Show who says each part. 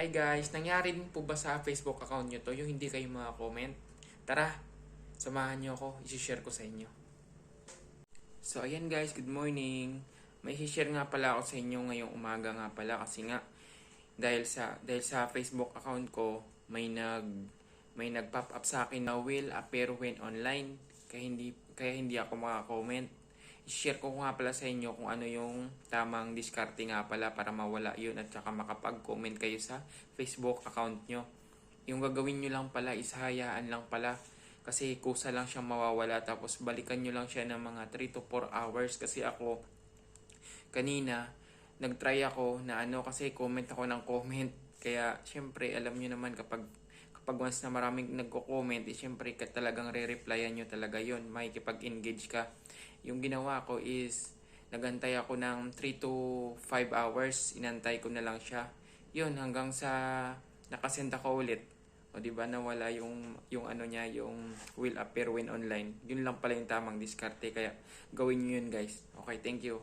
Speaker 1: Hi guys, nangyari din po ba sa Facebook account nyo to yung hindi kayo comment? Tara, samahan nyo ako, isi-share ko sa inyo. So ayan guys, good morning. May isi-share nga pala ako sa inyo ngayong umaga nga pala kasi nga dahil sa Facebook account ko may nag-pop up sa akin na will appear when online kaya hindi ako makakomment. I-share ko nga pala sa inyo kung ano yung tamang diskarte nga pala para mawala yun at saka makapag-comment kayo sa Facebook account nyo. Yung gagawin nyo lang pala is hayaan lang pala kasi kusa lang siyang mawawala tapos balikan nyo lang siya ng mga 3 to 4 hours kasi ako kanina nagtry ako na kasi comment ako ng comment kaya syempre alam nyo naman kapag once na maraming nagko-comment syempre talagang re-replyan nyo talaga yun, makikipag-engage ka. Yung ginawa ko is nagantay ako ng 3 to 5 hours, inantay ko na lang siya. Yun hanggang sa nakasend ako ulit. O di ba nawala yung niya, yung will appear when online. Yun lang pala yung tamang diskarte kaya gawin niyo yun guys. Okay, thank you.